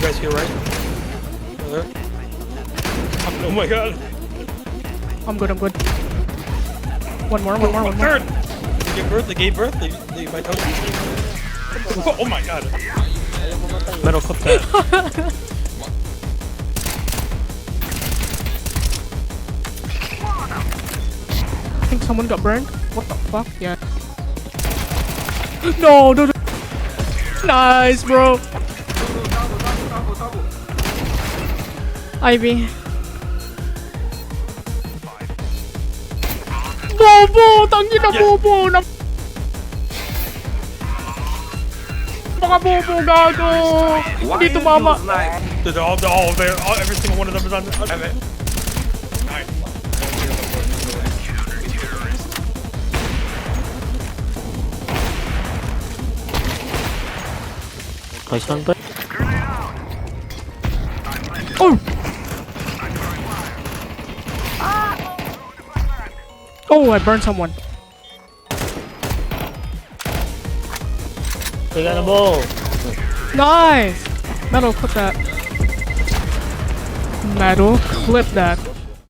guys here, right? There. Oh my god. I'm good. One more. Third! They gave birth. They might help you. Oh my god. Metal clip that. I think someone got burned. What the fuck? Yeah. No. Nice, bro. Ivy. Bobo! Tangin na bobo! Napaka-bobo, gago! Hindi tumama. Every single one of them is on it. Nice. Oh! Oh, I burned someone. They got a ball. Nice! Metal, clip that. Metal, clip that.